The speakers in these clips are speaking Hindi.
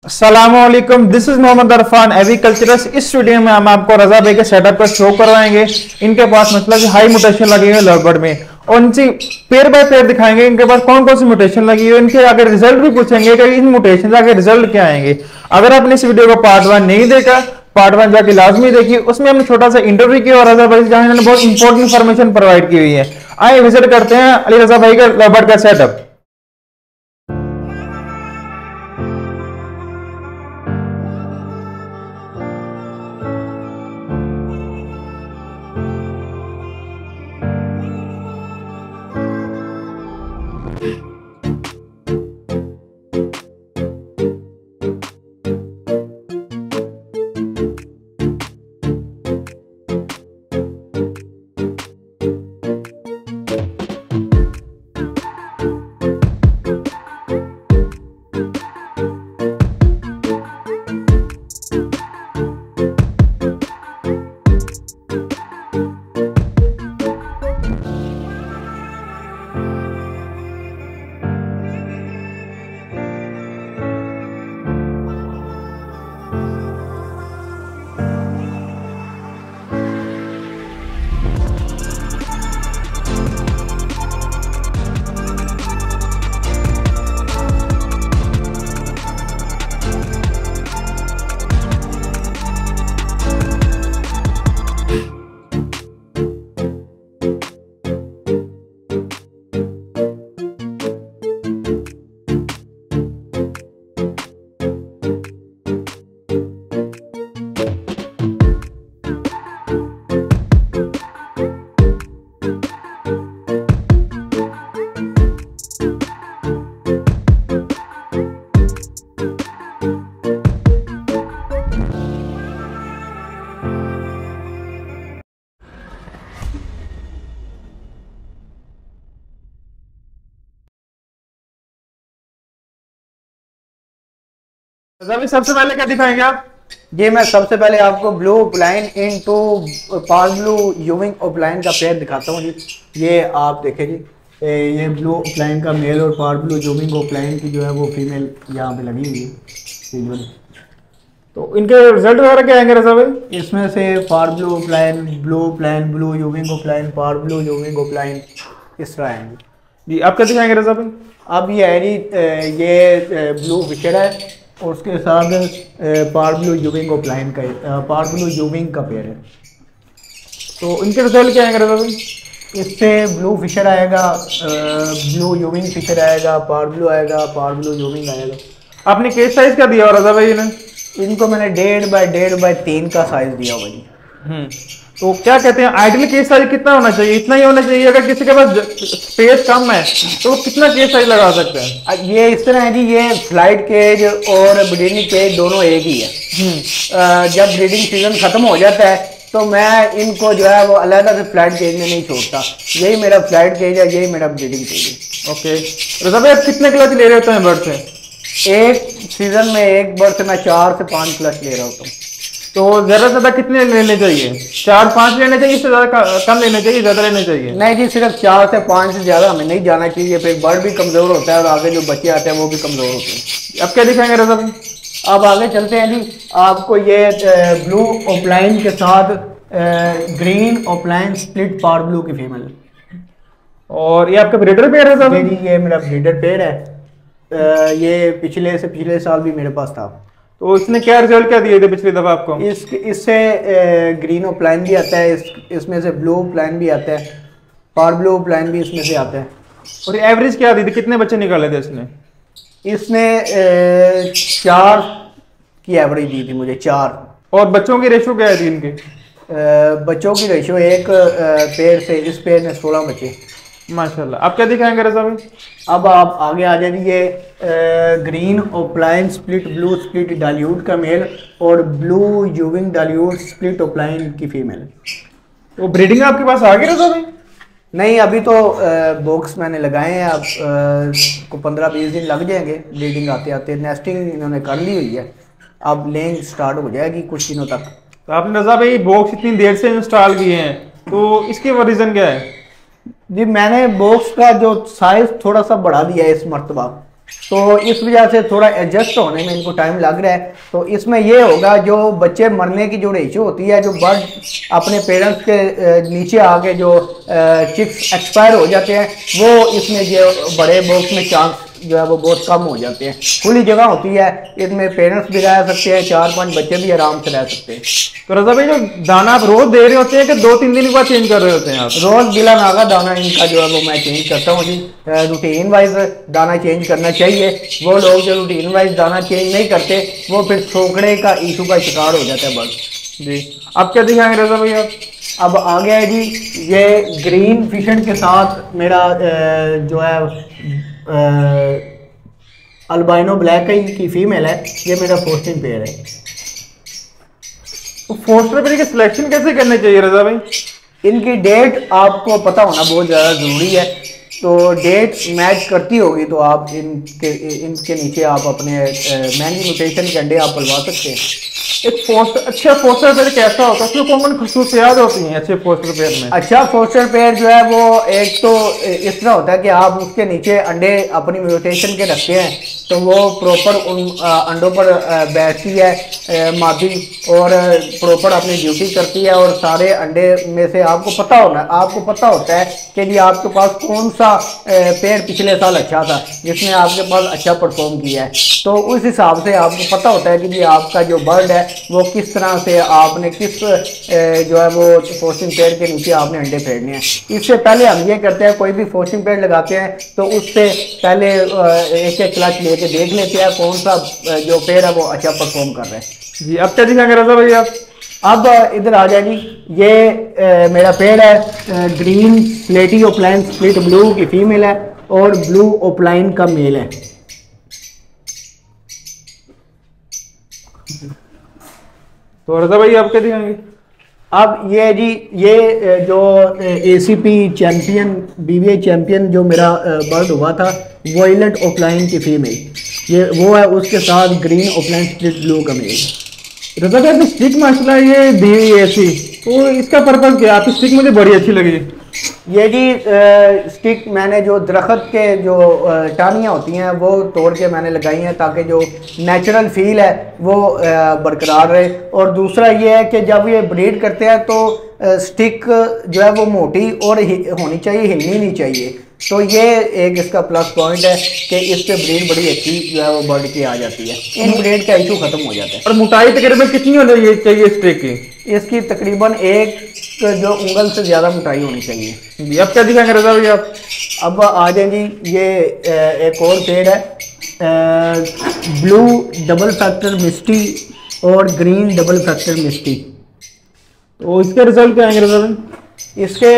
अस्सलामुअलैकुम, दिस इज मोहम्मद अरफान एग्रीकल्चरस। इस वीडियो में हम आपको रजा भाई के सेटअप का शो करवाएंगे। इनके पास मतलब हाई म्यूटेशन लगी है लवबर्ड में, और इनसे पेयर बाय पेयर दिखाएंगे इनके पास कौन कौन सी म्यूटेशन लगी है। इनके आगे रिजल्ट भी पूछेंगे कि इन म्यूटेशन के आगे रिजल्ट क्या आएंगे। अगर आपने इस वीडियो को पार्ट 1 नहीं देखा, पार्ट 1 जाके लाजमी देखिए। उसमें हमने छोटा सा इंटरव्यू किया और रजा भाई जहां इन्होंने बहुत इंपॉर्टेंट इन्फॉर्मेशन प्रोवाइड की हुई है। आइए विजिट करते हैं अली रजा भाई का लवबर्ड का सेटअप। सबसे पहले क्या दिखाएंगे आप? जी मैं सबसे पहले आपको ब्लू ओपलाइन इनटू पार ब्लू यूविंग ओपलाइन का पेयर दिखाता हूँ जी। ये आप देखें जी, ये ब्लू ओपलाइन का मेल और पार ब्लू यूविंग ओपलाइन की जो है वो फीमेल यहाँ पे लगी हुई है। तो इनके रिजल्ट वगैरह क्या आएंगे रजा भाई? इसमें से पार ब्लू ओपलाइन, ब्लू यूविंग ओपलाइन, पार ब्लू यूविंग ओपलाइन इस तरह आएंगे जी। आप क्या दिखाएंगे रजा भाई? अब ये है जी, ये ब्लू फिशर है और उसके साथ पार ब्लू यूविंग ओपलाइन का पार ब्लू यूविंग का पेयर है। तो इनके रिजल्ट क्या आएंगे रजा भाई? इससे ब्लू फिशर आएगा, ब्लू यूविंग फिशर आएगा, पार ब्लू आएगा, पार ब्लू यूविंग आएगा। आपने केस साइज क्या दिया रजा भाई ने? इनको मैंने 1.5 बाय 1.5 बाय 3 का साइज दिया हुआ जी। तो क्या कहते हैं आइडियल केस साइज कितना होना चाहिए? इतना ही होना चाहिए। अगर किसी के पास स्पेस कम है तो वो कितना केस साइज लगा सकते हैं? ये इस तरह है जी, ये फ्लाइट केज और ब्रीडिंग केज दोनों एक ही है। जब ब्रीडिंग सीजन खत्म हो जाता है तो मैं इनको जो है वो अलग से फ्लाइट केज में नहीं छोड़ता। यही मेरा फ्लाइट केज है, यही मेरा ब्रीडिंग केज है। ओके रजा भाई, आप कितने क्लच ले रहे होते हैं बर्ड से? एक सीजन में एक बर्ड से मैं 4 से 5 क्लच ले रहा होता हूँ। तो ज्यादा से ज्यादा कितने लेने चाहिए? 4-5 लेने चाहिए, इससे ज्यादा कम लेने चाहिए, ज्यादा लेने चाहिए? नहीं जी, सिर्फ 4 से 5 से ज्यादा हमें नहीं जाना चाहिए। फिर बर्ड भी कमजोर होता है और आगे जो बच्चे आते हैं वो भी कमजोर होते हैं। अब क्या दिखाएंगे रजा भाई? अब आगे चलते हैं जी। आपको ये ब्लू ओपलाइन के साथ ग्रीन ओपलाइन स्प्लिट पार ब्लू की फीमेल, और ये आपका ब्रीडर पेयर है? जी ये मेरा ब्रीडर पेयर है। ये पिछले साल भी मेरे पास था। तो इसने क्या रिजल्ट क्या दिए थे पिछली दफा आपको? इससे ग्रीन ओपलाइन भी आता है, इसमें से ब्लू ओपलाइन भी आता है, पार ब्लू ओपलाइन भी इसमें से आता है। और एवरेज क्या दी थी, कितने बच्चे निकाले थे इसने? इसने 4 की एवरेज दी थी मुझे, 4। और बच्चों की रेशो क्या है इनके? बच्चों की रेशो एक पेड़ से इस पेड़ में 16 बच्चे माशाल्लाह। आप क्या दिखाएंगे रजा भाई? अब आप आगे आ जाइए। Green opaline split blue split dilute का मेल और ब्लू यूविंग डाल्यूट स्प्लिट ओपलाइन की फीमेल। तो ब्रीडिंग आपके पास आ गई रजा भाई? नहीं, अभी तो बॉक्स मैंने लगाए हैं। अब को 15-20 दिन लग जाएंगे ब्रीडिंग आते आते। नेस्टिंग इन्होंने कर ली हुई है, अब लेंग स्टार्ट हो जाएगी कुछ दिनों तक। तो आपने रजा भाई बॉक्स इतनी देर से इंस्टॉल किए हैं, तो इसके रीजन क्या है? जी मैंने बॉक्स का जो साइज थोड़ा सा बढ़ा दिया है इस मरतबा। तो इस वजह से थोड़ा एडजस्ट होने में इनको टाइम लग रहा है। तो इसमें ये होगा, जो बच्चे मरने की जो रेशो होती है, जो बर्ड अपने पेरेंट्स के नीचे आके जो चिक्स एक्सपायर हो जाते हैं, वो इसमें जो बड़े बॉक्स में चांस जो है वो बहुत कम हो जाते हैं। खुली जगह होती है, इसमें पेरेंट्स भी रह सकते हैं, 4-5 बच्चे भी आराम से रह सकते हैं। तो रजा भाई जो दाना आप रोज दे रहे होते हैं कि 2-3 दिन के बाद चेंज कर रहे होते हैं आप? रोज गिला नागा दाना इनका जो है वो मैं चेंज करता हूँ जी। रूटीन वाइज दाना चेंज करना चाहिए। वो लोग जो रूटीन वाइज दाना चेंज नहीं करते, वो फिर सोकड़े का इशू का शिकार हो जाता है बर्ड जी। अब क्या दिखाएंगे रजा भाई आप? अब आ गया है जी, ये ग्रीन फिशन के साथ मेरा जो है अल्बाइनो ब्लैक की फीमेल है। ये मेरा फोस्टिंग पेयर है। तो फोस्टर पेयर की सिलेक्शन कैसे करनी चाहिए रजा भाई? इनकी डेट आपको पता होना बहुत ज़्यादा ज़रूरी है। तो डेट मैच करती होगी तो आप इनके नीचे आप अपने महंगी म्यूटेशन के अंडे आप पलवा सकते हैं। एक फोस्टर, अच्छा फोस्टर पेयर कैसा होता है? उसमें कौन कौन खसूसियात होती हैं अच्छे फोस्टर पेयर में? अच्छा फोस्टर पेयर जो है वो एक तो इस तरह होता है कि आप उसके नीचे अंडे अपनी म्यूटेशन के रखते हैं, तो वो प्रॉपर उन अंडों पर बैठती है मादी, और प्रॉपर अपनी ड्यूटी करती है। और सारे अंडे में से आपको पता होता है कि जी आपके पास कौन सा पेयर पिछले साल अच्छा था, जिसने आपके पास अच्छा परफॉर्म किया है। तो उस हिसाब से आपको पता होता है कि जी आपका जो बर्ड है वो किस तरह से आपने किस जो है वो फोस्टिंग पेयर के नीचे आपने अंडे फेरने हैं। इससे पहले हम ये करते हैं, कोई भी फोस्टिंग पेयर लगाते हैं तो उससे पहले एक एक क्लच लेके देख लेते हैं कौन सा जो पेयर है वो अच्छा परफॉर्म कर रहा है। जी। अब क्या दिखाएंगे रजा भाई आप? अब इधर आ जाए जी, ये मेरा पेयर है ग्रीन स्लेटी ओपलाइन स्प्लिट ब्लू की फीमेल है और ब्लू ओपलाइन का मेल है। तो रजा भाई आप क्या दिखाएंगे? अब ये जी, ये जो ACP चैंपियन BBI चैंपियन जो मेरा बर्ड हुआ था, वॉयलेट ओपलाइन की फीमेल, ये वो है, उसके साथ ग्रीन ओपलाइन स्प्लिट ब्लू का मेल। रजा भाई स्टिक माशाल्लाह ये दी हुई है ऐसी, तो इसका पर्पज क्या? आपकी स्टिक मुझे बड़ी अच्छी लगी। ये जी स्टिक मैंने जो दरख्त के जो टानियाँ होती हैं वो तोड़ के मैंने लगाई हैं, ताकि जो नेचुरल फील है वो बरकरार रहे। और दूसरा ये है कि जब ये ब्रीड करते हैं तो स्टिक जो है वो मोटी और होनी चाहिए, हिलनी नहीं चाहिए। तो ये एक इसका प्लस पॉइंट है कि इस पे ब्रीड बड़ी अच्छी जो है वो बर्ड की आ जाती है, इन ब्रीड का इशू खत्म हो जाता है। और मोटाई तकरीबन कितनी होनी चाहिए स्टिक की? इसकी तकरीबन एक जो उंगल से ज़्यादा मोटाई होनी चाहिए। जी। अब क्या दिखाएंगे रजा भाई आप? अब आ जाए जी, ये एक और पेड़ है ब्लू डबल फैक्टर मिस्टी और ग्रीन डबल फैक्टर मिस्टी। तो इसके रिजल्ट क्या आएंगे रजा भाई? इसके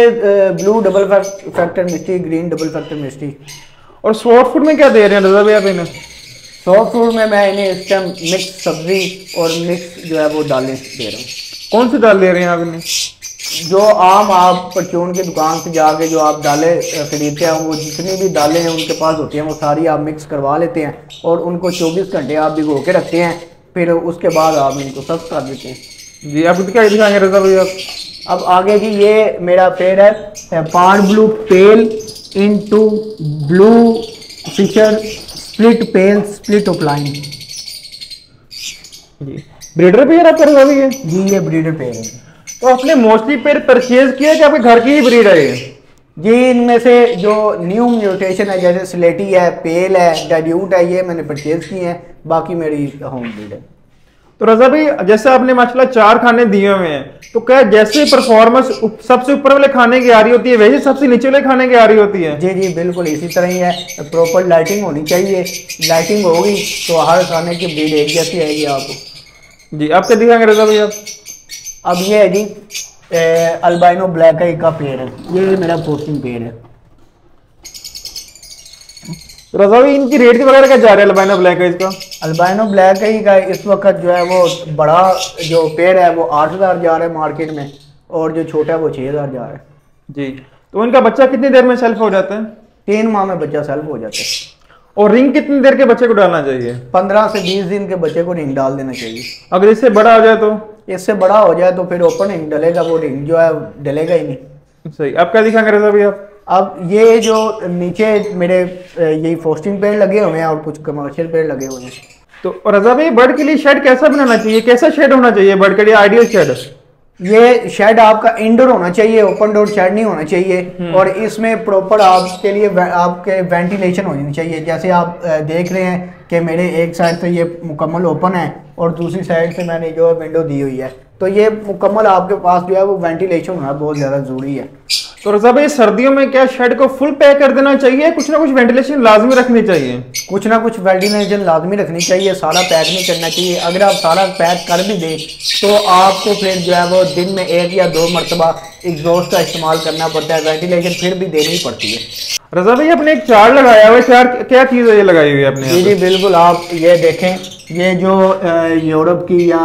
ब्लू डबल फैक्टर मिस्टी, ग्रीन डबल फैक्टर मिस्टी। और सॉफ्ट फूड में क्या दे रहे हैं रजा भाई आप इन्हें? सॉफ्ट फूड में मैं इन्हें इस टाइम मिक्स सब्जी और मिक्स जो है वो दालें दे रहा हूँ। कौन सी दाल दे रहे हैं आप इन्हें? जो आम आप परचून की दुकान से जाके जो आप दालें खरीदते हैं, वो जितनी भी दालें हैं उनके पास होती हैं, वो सारी आप मिक्स करवा लेते हैं और उनको 24 घंटे आप भिगो के रखते हैं, फिर उसके बाद आप इनको सर्व कर देते हैं। जी। आप क्या दिखाएंगे रजा भाई आप? अब आगे जी, ये मेरा पेड़ है पार ब्लू पेल इनटू ब्लू फिशर स्प्लिट पेल स्प्लिट ओपलाइन। जी। ब्रीडर पेयर आप कर रहे हैं? जी ये ब्रीडर पेड़ है। तो आपने मोस्टली पेयर परचेज किया कि आपके घर की ही ब्रीड है ये? जी इनमें से जो न्यू म्यूटेशन है, जैसे स्लेटी है, पेल है, डाइल्यूट है, ये मैंने परचेज किए हैं, बाकी मेरी होम ब्रीड है। तो रजा भाई जैसे आपने माशाल्लाह 4 खाने दिए हुए हैं, तो क्या जैसे परफॉर्मेंस सबसे ऊपर वाले खाने की आ रही होती है वैसे सबसे नीचे वाले खाने की आ रही होती है? जी जी बिल्कुल इसी तरह ही है। प्रॉपर लाइटिंग होनी चाहिए, लाइटिंग होगी तो हर खाने की ब्रीड एक जैसी आएगी आपको। जी। आप क्या दिखाएंगे रजा भाई आप? अब ये है जी अल्बाइनो ब्लैक आई का पेड़ है, ये मेरा पोस्टिंग पेड़ है। रजा भाई इनकी रेट वगैरह क्या जा रहा है अल्बाइनो ब्लैक आइज का? अल्बाइनो ब्लैक आई का इस वक्त जो है वो बड़ा जो पेड़ है वो 8,000 जा रहा है मार्केट में, और जो छोटा है वो 6,000 जा रहा है। जी। तो इनका बच्चा कितनी देर में सेल्फ हो जाता है? 3 माह में बच्चा सेल्फ हो जाता है। और रिंग कितनी देर के बच्चे को डालना चाहिए? 15 से 20 दिन के बच्चे को रिंग डाल देना चाहिए। अगर इससे बड़ा हो जाए तो? इससे बड़ा हो जाए तो फिर ओपन रिंग डलेगा, वो रिंग जो है डलेगा ही नहीं। सही। आप क्या दिखाएंगे रजा भाई आप? अब ये जो नीचे मेरे यही फोस्टिंग पेड़ लगे हुए हैं और कुछ कमर्शियल पेड़ लगे हुए हैं। तो रजा भाई बर्ड के लिए शेड कैसा बनाना चाहिए, कैसा शेड होना चाहिए बर्ड के लिए आइडियल शेड? ये शेड आपका इंडोर होना चाहिए, ओपन डोर शेड नहीं होना चाहिए। और इसमें प्रॉपर आपके लिए आपके वेंटिलेशन होनी चाहिए। जैसे आप देख रहे हैं कि मेरे एक साइड से ये मुकम्मल ओपन है और दूसरी साइड से मैंने जो विंडो दी हुई है, तो ये मुकम्मल आपके पास जो है वो वेंटिलेशन होना बहुत ज़्यादा ज़रूरी है। तो रजा भाई सर्दियों में क्या शेड को फुल पैक कर देना चाहिए, कुछ ना कुछ वेंटिलेशन लाजमी रखनी चाहिए? कुछ ना कुछ वेंटिलेशन लाजमी रखनी चाहिए, सारा पैक नहीं करना चाहिए। अगर आप सारा पैक कर भी दें तो आपको फिर जो है वो दिन में 1 या 2 मरतबा एग्जॉस्ट का इस्तेमाल करना पड़ता है, वेंटिलेशन फिर भी देनी पड़ती है। रजा भाई अपने एक चार्ट लगाया हुआ है, चार्ट क्या चीज़ है ये लगाई हुई है अपने? जी बिल्कुल, आप ये देखें, ये जो यूरोप की या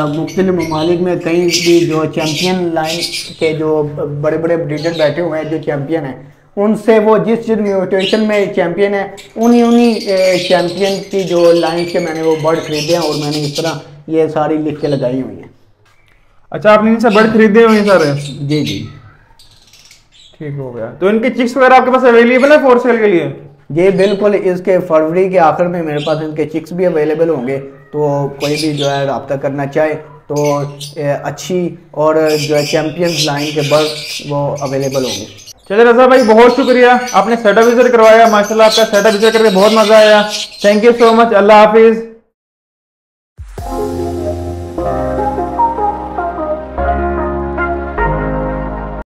मुख्तलिफ ममालिक में कहीं भी जो चैम्पियन लाइन के जो बड़े बड़े ब्रीडर बैठे हुए हैं जो चैम्पियन हैं, उनसे वो जिस म्यूटेशन में चैम्पियन है उन्हीं चैम्पियन की जो लाइन के मैंने वो बर्ड खरीदे हैं और मैंने इस तरह ये सारी लिख के लगाई हुई हैं। अच्छा, आपने इनसे बर्ड खरीदे हुए हैं सारे? जी जी ठीक हो गया। तो इनके चिक्स वगैरह आपके पास अवेलेबल है फॉर सेल के लिए? जी बिल्कुल, इसके फरवरी के आखिर में मेरे पास इनके चिक्स भी अवेलेबल होंगे, तो कोई भी जो है रब्ता करना चाहे तो अच्छी और जो है चैम्पियंस लाइन के बर्ड वो अवेलेबल होंगे। चलिए रजा भाई बहुत शुक्रिया, आपने सेटअप विजिट करवाया, माशाल्लाह आपका सेटअप विजिट करके बहुत मजा आया। Thank you so much, Allah Hafiz.